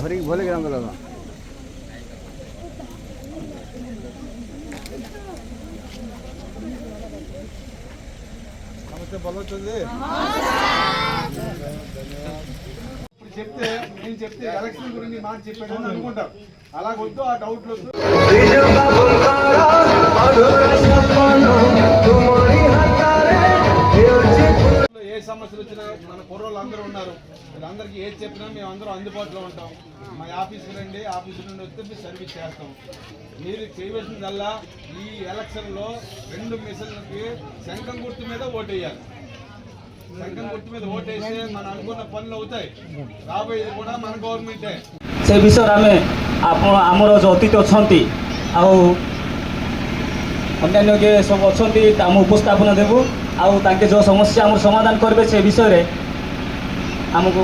हरी बोले ग्राम का लगा नमस्ते बोलो चलिए ఇప్పుడు చెప్తే నేను చెప్తే ఎలక్షన్ గురించి మాట చెప్పాను అనుకుంటారు అలా వద్దు ఆ డౌట్లు వద్దు ఏ సమస్యలు వచ్చినా మన కుర్రోళ్ళు అందరూ ఉన్నారు వీళ్ళందరికీ ఏది చెప్పినా మేము అందరూ అందుబాటులో ఉంటాం మా ఆఫీస్కి రండి ఆఫీస్ నుండి వస్తే మేము సర్వీస్ చేస్తాం మీరు చేయవలసిందల్లా ఈ ఎలక్షన్లో 2 మిషన్లకి శంఖం గుర్తు మీద ఓటేయాలి శంఖం గుర్తు మీద ఓటేస్తే మనం అనుకున్న పనులు అవుతాయి రాబోయేది కూడా మన గవర్నమెంటే से विषय आमे आमर जो अतिथि अच्छा अन्य जे सब अच्छा आम उपस्थापन देवु आउ जो समस्या आम समाधान करेंगे से विषय आमको